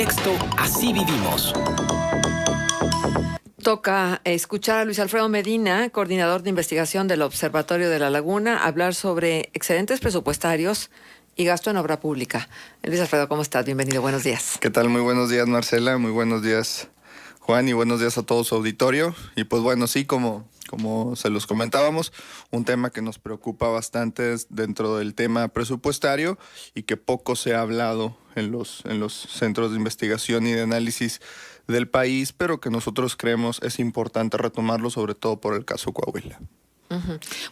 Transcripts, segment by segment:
contexto Así Vivimos. Toca escuchar a Luis Alfredo Medina, coordinador de investigación del Observatorio de la Laguna, hablar sobre excedentes presupuestarios y gasto en obra pública. Luis Alfredo, ¿cómo estás? Bienvenido, buenos días. ¿Qué tal? Muy buenos días, Marcela. Muy buenos días, Juan, y buenos días a todo su auditorio. Y pues bueno, sí, como se los comentábamos, un tema que nos preocupa bastante dentro del tema presupuestario y que poco se ha hablado en los centros de investigación y de análisis del país, pero que nosotros creemos es importante retomarlo, sobre todo por el caso Coahuila.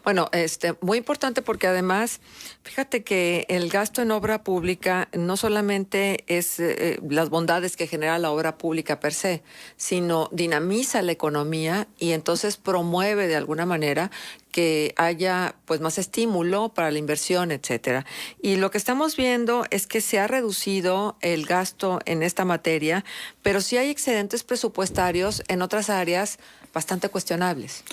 Bueno, muy importante porque además, fíjate que el gasto en obra pública no solamente es las bondades que genera la obra pública per se, sino dinamiza la economía y entonces promueve de alguna manera que haya pues más estímulo para la inversión, etcétera. Y lo que estamos viendo es que se ha reducido el gasto en esta materia, pero sí hay excedentes presupuestarios en otras áreas bastante cuestionables.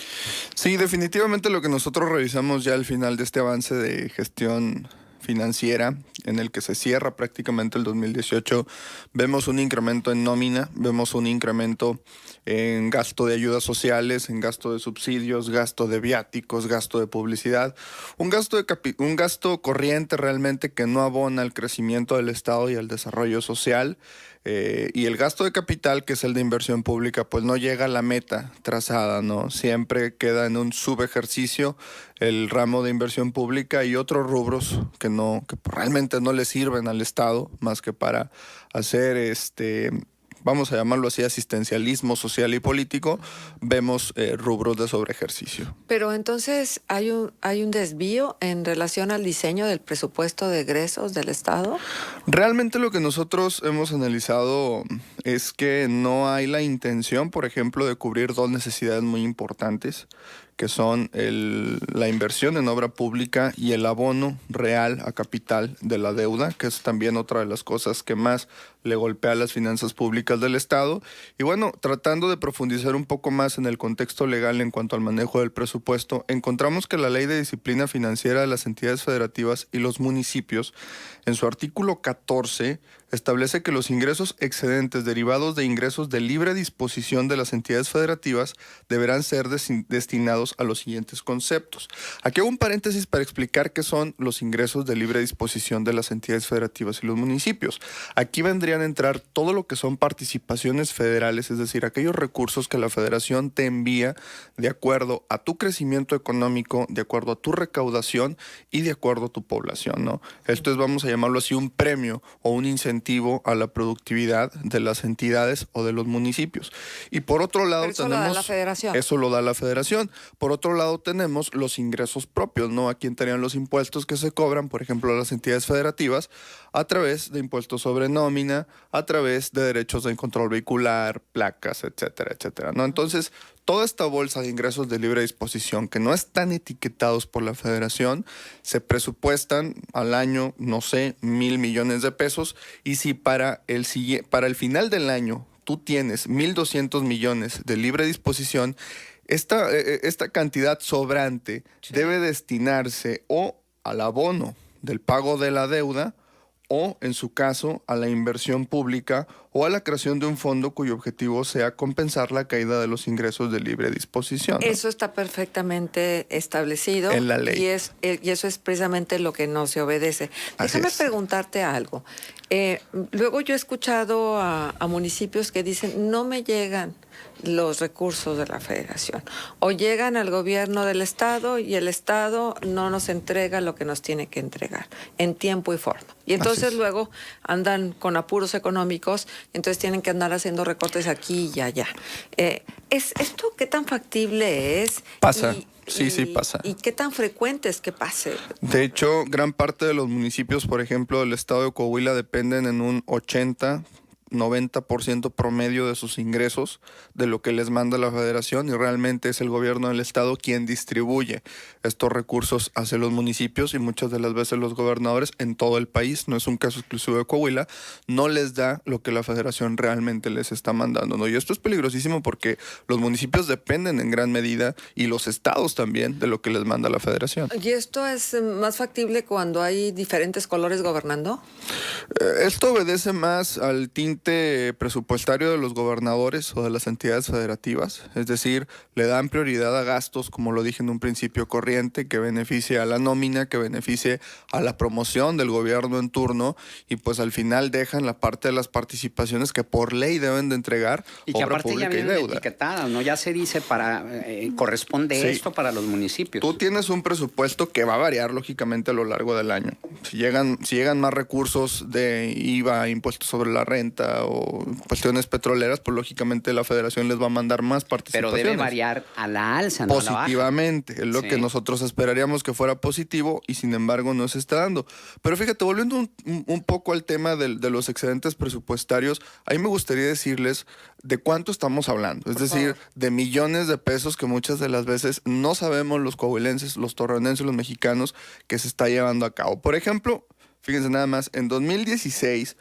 Sí, definitivamente lo que nosotros revisamos ya al final de este avance de gestión financiera, en el que se cierra prácticamente el 2018, vemos un incremento en nómina, vemos un incremento en gasto de ayudas sociales, en gasto de subsidios, gasto de viáticos, gasto de publicidad, un gasto corriente realmente que no abona al crecimiento del Estado y al desarrollo social. Y el gasto de capital, que es el de inversión pública, pues no llega a la meta trazada, ¿no? Siempre queda en un subejercicio el ramo de inversión pública y otros rubros que realmente no le sirven al Estado más que para hacer vamos a llamarlo así, asistencialismo social y político, vemos rubros de sobreejercicio. Pero entonces, ¿hay un desvío en relación al diseño del presupuesto de egresos del Estado? Realmente lo que nosotros hemos analizado es que no hay la intención, por ejemplo, de cubrir dos necesidades muy importantes, que son la inversión en obra pública y el abono real a capital de la deuda, que es también otra de las cosas que más le golpea a las finanzas públicas del Estado. Y bueno, tratando de profundizar un poco más en el contexto legal en cuanto al manejo del presupuesto, encontramos que la Ley de Disciplina Financiera de las entidades federativas y los municipios, en su artículo 14, establece que los ingresos excedentes derivados de ingresos de libre disposición de las entidades federativas deberán ser destinados a los siguientes conceptos. Aquí hago un paréntesis para explicar qué son los ingresos de libre disposición de las entidades federativas y los municipios. Aquí vendrían a entrar todo lo que son participaciones federales, es decir, aquellos recursos que la federación te envía de acuerdo a tu crecimiento económico, de acuerdo a tu recaudación y de acuerdo a tu población, ¿no? Esto es, vamos a llamarlo así, un premio o un incentivo a la productividad de las entidades o de los municipios. Y por otro lado Pero eso tenemos... lo da la federación. Eso lo da la federación. Por otro lado tenemos los ingresos propios, ¿no? Aquí entrarían los impuestos que se cobran, por ejemplo, a las entidades federativas, a través de impuestos sobre nómina, a través de derechos de control vehicular, placas, etcétera, etcétera, ¿no? Entonces, toda esta bolsa de ingresos de libre disposición que no están etiquetados por la federación se presupuestan al año, no sé, 1,000 millones de pesos, y si para el final del año tú tienes 1,200 millones de libre disposición, esta cantidad sobrante debe destinarse o al abono del pago de la deuda o, en su caso, a la inversión pública o a la creación de un fondo cuyo objetivo sea compensar la caída de los ingresos de libre disposición, ¿no? Eso está perfectamente establecido en la ley. Y eso es precisamente lo que no se obedece. Déjame preguntarte algo. Luego yo he escuchado a municipios que dicen, no me llegan los recursos de la federación, o llegan al gobierno del Estado y el Estado no nos entrega lo que nos tiene que entregar en tiempo y forma. Y entonces luego andan con apuros económicos, entonces tienen que andar haciendo recortes aquí y allá. ¿Esto qué tan factible es? Pasa. Sí, pasa. ¿Y qué tan frecuente es que pase? De hecho, gran parte de los municipios, por ejemplo, del estado de Coahuila, dependen en un 90% promedio de sus ingresos de lo que les manda la federación, y realmente es el gobierno del estado quien distribuye estos recursos hacia los municipios, y muchas de las veces los gobernadores en todo el país, no es un caso exclusivo de Coahuila, no les da lo que la federación realmente les está mandando, ¿no? Y esto es peligrosísimo porque los municipios dependen en gran medida, y los estados también, de lo que les manda la federación. ¿Y esto es más factible cuando hay diferentes colores gobernando? Esto obedece más al tinte ente presupuestario de los gobernadores o de las entidades federativas, es decir, le dan prioridad a gastos, como lo dije en un principio, corriente, que beneficie a la nómina, que beneficie a la promoción del gobierno en turno, y pues al final dejan la parte de las participaciones que por ley deben de entregar, y que obra aparte ya pública y vienen deuda. etiquetadas, ¿no? Ya se dice corresponde Sí. esto para los municipios. Tú tienes un presupuesto que va a variar lógicamente a lo largo del año. Si llegan más recursos de IVA, impuestos sobre la renta o cuestiones petroleras, pues lógicamente la federación les va a mandar más Pero participaciones. debe variar a la alza, no a la baja. Positivamente, es lo Sí. que nosotros esperaríamos que fuera positivo y sin embargo no se está dando. Pero fíjate, volviendo un poco al tema de los excedentes presupuestarios, ahí me gustaría decirles de cuánto estamos hablando. Es decir, de millones de pesos que muchas de las veces no sabemos los coahuilenses, los torreonenses, los mexicanos que se está llevando a cabo. Por ejemplo, fíjense nada más, en 2016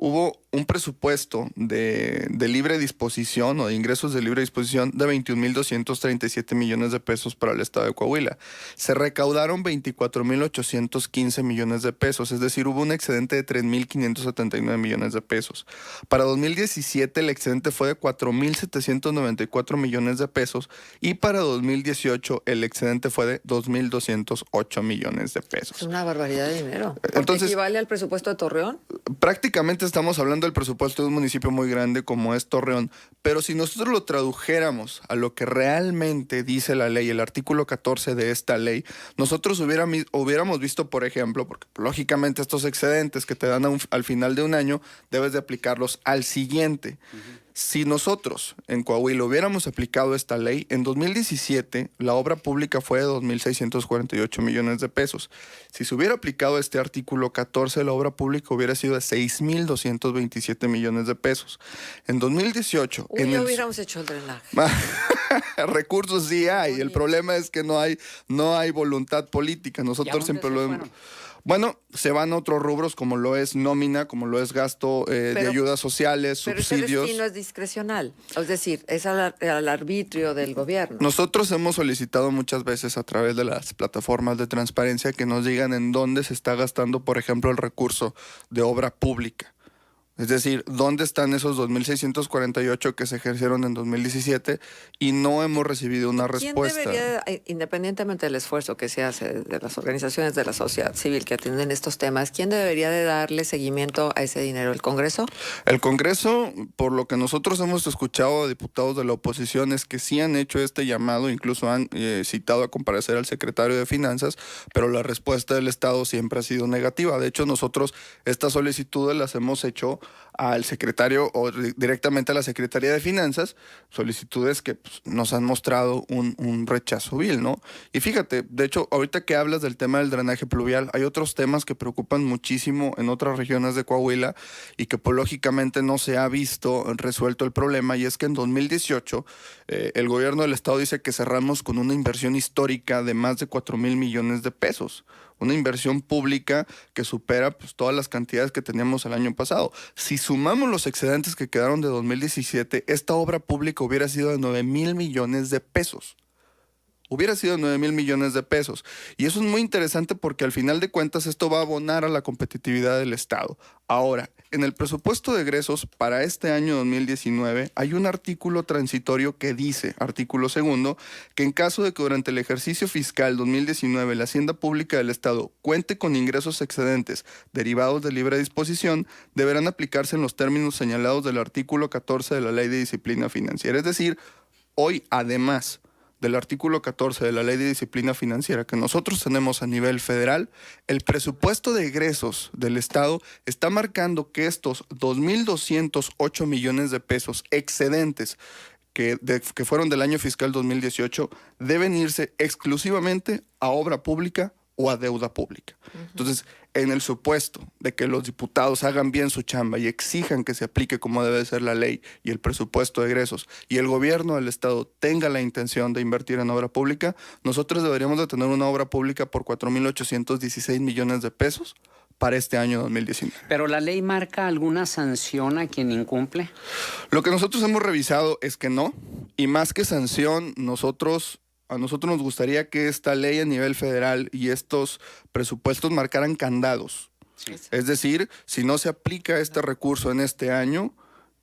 hubo un presupuesto de libre disposición o de ingresos de libre disposición de 21,237 millones de pesos para el estado de Coahuila. Se recaudaron 24,815 millones de pesos, es decir, hubo un excedente de 3,579 millones de pesos. Para 2017 el excedente fue de 4,794 millones de pesos y para 2018 el excedente fue de 2,208 millones de Es pesos. una barbaridad de dinero. Porque Entonces- ¿equivale al presupuesto de Torreón? Prácticamente estamos hablando del presupuesto de un municipio muy grande como es Torreón, pero si nosotros lo tradujéramos a lo que realmente dice la ley, el artículo 14 de esta ley, nosotros hubiéramos visto, por ejemplo, porque lógicamente estos excedentes que te dan al final de un año, debes de aplicarlos al siguiente. Si nosotros en Coahuila hubiéramos aplicado esta ley, en 2017 la obra pública fue de 2,648 millones de pesos. Si se hubiera aplicado este artículo 14, la obra pública hubiera sido de 6,227 millones de pesos. En 2018... Uy, ya hubiéramos hecho el drenaje. Recursos sí hay, el problema es que no hay voluntad política. Nosotros siempre lo hemos... Bueno, se van a otros rubros como lo es nómina, como lo es gasto de ayudas sociales, Pero ese subsidios. destino es discrecional, es decir, es al arbitrio del gobierno. Nosotros hemos solicitado muchas veces a través de las plataformas de transparencia que nos digan en dónde se está gastando, por ejemplo, el recurso de obra pública. Es decir, ¿dónde están esos 2,648 que se ejercieron en 2017? Y no hemos recibido una respuesta. ¿Quién debería, independientemente del esfuerzo que se hace de las organizaciones de la sociedad civil que atienden estos temas, quién debería de darle seguimiento a ese dinero? ¿El Congreso? El Congreso, por lo que nosotros hemos escuchado a diputados de la oposición, es que sí han hecho este llamado, incluso han citado a comparecer al secretario de Finanzas, pero la respuesta del Estado siempre ha sido negativa. De hecho, nosotros estas solicitudes las hemos hecho al secretario o directamente a la Secretaría de Finanzas, solicitudes que pues, nos han mostrado un rechazo vil, ¿no? Y fíjate, de hecho, ahorita que hablas del tema del drenaje pluvial, hay otros temas que preocupan muchísimo en otras regiones de Coahuila y que pues, lógicamente no se ha visto resuelto el problema, y es que en 2018 el gobierno del estado dice que cerramos con una inversión histórica de más de 4,000 millones de pesos. Una inversión pública que supera pues, todas las cantidades que teníamos el año pasado. Si sumamos los excedentes que quedaron de 2017, esta obra pública hubiera sido de 9,000 millones de pesos. Hubiera sido 9,000 millones de pesos. Y eso es muy interesante porque al final de cuentas esto va a abonar a la competitividad del Estado. Ahora, en el presupuesto de egresos para este año 2019 hay un artículo transitorio que dice, artículo segundo, que en caso de que durante el ejercicio fiscal 2019 la Hacienda Pública del Estado cuente con ingresos excedentes derivados de libre disposición, deberán aplicarse en los términos señalados del artículo 14 de la Ley de Disciplina Financiera. Es decir, hoy además del artículo 14 de la Ley de Disciplina Financiera que nosotros tenemos a nivel federal, el presupuesto de egresos del Estado está marcando que estos 2,208 millones de pesos excedentes que fueron del año fiscal 2018 deben irse exclusivamente a obra pública o a deuda pública. Entonces, en el supuesto de que los diputados hagan bien su chamba y exijan que se aplique como debe ser la ley y el presupuesto de egresos y el gobierno del Estado tenga la intención de invertir en obra pública, nosotros deberíamos de tener una obra pública por 4,816 millones de pesos para este año 2019. ¿Pero la ley marca alguna sanción a quien incumple? Lo que nosotros hemos revisado es que no, y más que sanción, a nosotros nos gustaría que esta ley a nivel federal y estos presupuestos marcaran candados. Sí. Es decir, si no se aplica este recurso en este año,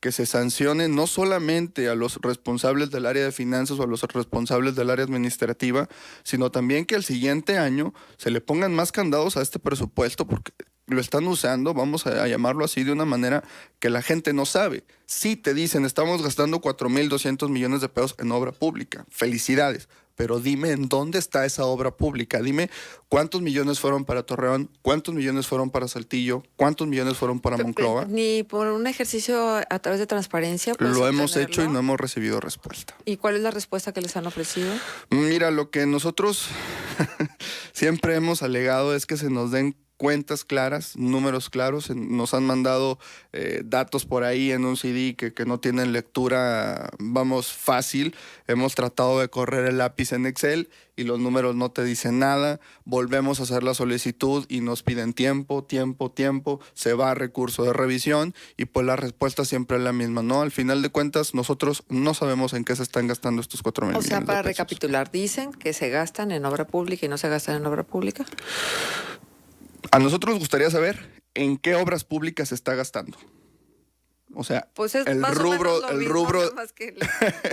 que se sancione no solamente a los responsables del área de finanzas o a los responsables del área administrativa, sino también que el siguiente año se le pongan más candados a este presupuesto porque lo están usando, vamos a llamarlo así, de una manera que la gente no sabe. Sí te dicen, estamos gastando 4,200 millones de pesos en obra pública. Felicidades. Pero dime en dónde está esa obra pública. Dime cuántos millones fueron para Torreón, cuántos millones fueron para Saltillo, cuántos millones fueron para Monclova. Ni por un ejercicio a través de transparencia. Lo hemos hecho y no hemos recibido respuesta. ¿Y cuál es la respuesta que les han ofrecido? Mira, lo que nosotros siempre hemos alegado es que se nos den cuentas claras, números claros. Nos han mandado datos por ahí en un CD que no tienen lectura, vamos, fácil. Hemos tratado de correr el lápiz en Excel y los números no te dicen nada. Volvemos a hacer la solicitud y nos piden tiempo. Se va a recurso de revisión y pues la respuesta siempre es la misma, ¿no? Al final de cuentas, nosotros no sabemos en qué se están gastando estos 4,000 millones. O sea, para de pesos. recapitular, dicen que se gastan en obra pública y no se gastan en obra pública. A nosotros nos gustaría saber en qué obras públicas se está gastando. O sea, Pues es el más rubro, o menos lo el mismo, rubro, nada más que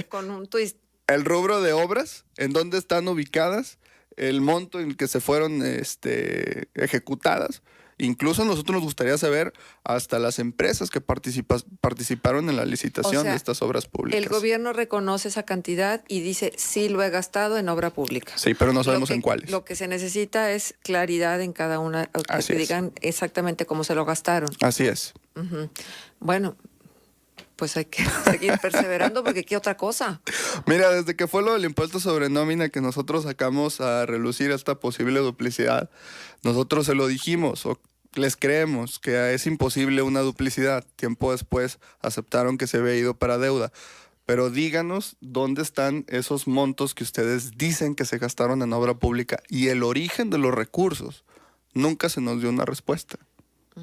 con un twist. el rubro de obras, en dónde están ubicadas, el monto en que se fueron ejecutadas. Incluso a nosotros nos gustaría saber hasta las empresas que participaron en la licitación O sea, de estas obras públicas. El gobierno reconoce esa cantidad y dice, sí, lo he gastado en obra pública. Sí, pero no sabemos Lo que- en cuáles. Lo que se necesita es claridad en cada una, o que Así es. digan exactamente cómo se lo gastaron. Así es. Ujú. Bueno, pues hay que seguir perseverando porque ¿qué otra cosa? Mira, desde que fue lo del impuesto sobre nómina que nosotros sacamos a relucir esta posible duplicidad, nosotros se lo dijimos, o les creemos que es imposible una duplicidad. Tiempo después aceptaron que se había ido para deuda. Pero díganos dónde están esos montos que ustedes dicen que se gastaron en obra pública y el origen de los recursos. Nunca se nos dio una respuesta,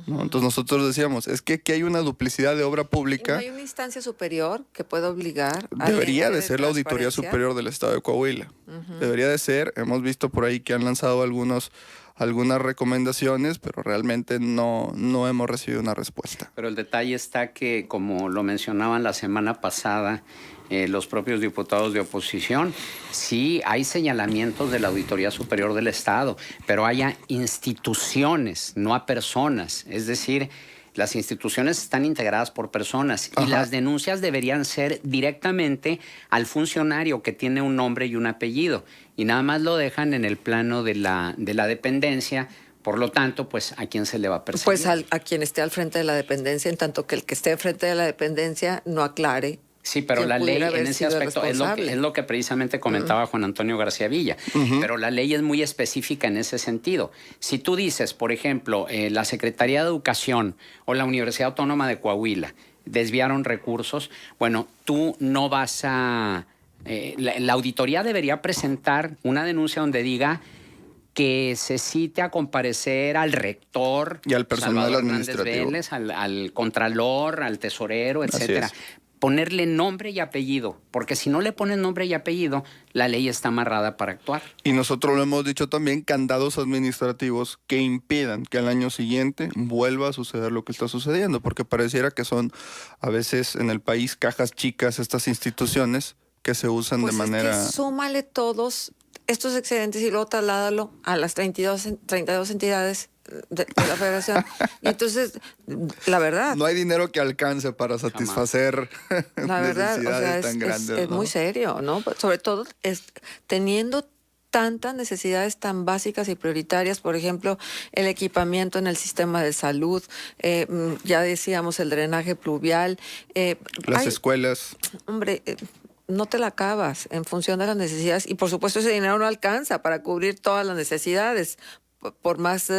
¿no? Entonces nosotros decíamos, es que aquí hay una duplicidad de obra ¿Y no pública. hay una instancia superior que pueda obligar a Debería gente de ser la Auditoría transparencia? Superior del Estado de Coahuila. Debería de ser. Hemos visto por ahí que han lanzado algunas recomendaciones, pero realmente no hemos recibido una respuesta. Pero el detalle está que, como lo mencionaban la semana pasada, los propios diputados de oposición, sí hay señalamientos de la Auditoría Superior del Estado, pero hay a instituciones, no a personas. Es decir, las instituciones están integradas por personas y las denuncias deberían ser directamente al funcionario que tiene un nombre y un apellido y nada más lo dejan en el plano de la dependencia. Por lo tanto, pues, ¿a quién se le va a perseguir? Pues a quien esté al frente de la dependencia, en tanto que el que esté al frente de la dependencia no aclare. Sí, pero ¿Quién la ley pudiera en haber ese sido el aspecto responsable? es lo que precisamente comentaba Juan Antonio García Villa. Pero la ley es muy específica en ese sentido. Si tú dices, por ejemplo, la Secretaría de Educación o la Universidad Autónoma de Coahuila desviaron recursos, bueno, tú no vas a... la auditoría debería presentar una denuncia donde diga que se cite a comparecer al rector Y al personal Salvador Hernández administrativo. Vélez, al contralor, al tesorero, Así etcétera. es. Ponerle nombre y apellido, porque si no le pones nombre y apellido, la ley está amarrada para actuar. Y nosotros lo hemos dicho también, candados administrativos que impidan que al año siguiente vuelva a suceder lo que está sucediendo, porque pareciera que son a veces en el país cajas chicas estas instituciones que se usan Pues de manera... es que súmale todos estos excedentes y luego trasládalo a las 32 entidades de la federación. Y entonces, la verdad, No hay dinero que alcance para satisfacer la verdad, o necesidades sea, tan grandes. es ¿no? muy serio, ¿no? Sobre todo teniendo tantas necesidades tan básicas y prioritarias, por ejemplo, el equipamiento en el sistema de salud, ya decíamos el drenaje pluvial. Las hay- escuelas. Hombre, no te la acabas en función de las necesidades y por supuesto ese dinero no alcanza para cubrir todas las necesidades, por más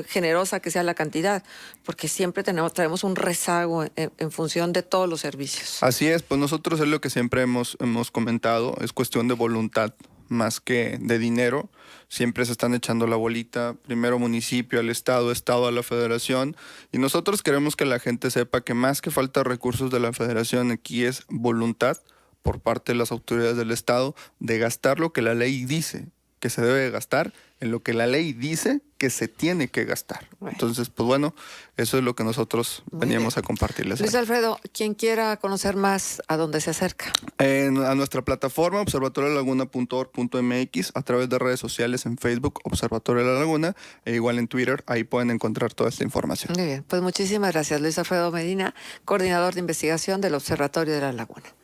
generosa que sea la cantidad, porque siempre traemos un rezago en función de todos los servicios. Así es, pues nosotros es lo que siempre hemos comentado, es cuestión de voluntad más que de dinero. Siempre se están echando la bolita, primero municipio, al estado a la federación, y nosotros queremos que la gente sepa que más que falta de recursos de la federación, aquí es voluntad por parte de las autoridades del estado de gastar lo que la ley dice que se debe de gastar en lo que la ley dice que se tiene que gastar. Bueno. Entonces, pues bueno, eso es lo que nosotros veníamos a compartirles. Luis hoy. Alfredo, quien quiera conocer más, ¿a dónde se acerca? A nuestra plataforma observatoriolaguna.org.mx, a través de redes sociales en Facebook, Observatorio de la Laguna, e igual en Twitter, ahí pueden encontrar toda esta información. Muy bien, pues muchísimas gracias, Luis Alfredo Medina, coordinador de investigación del Observatorio de la Laguna.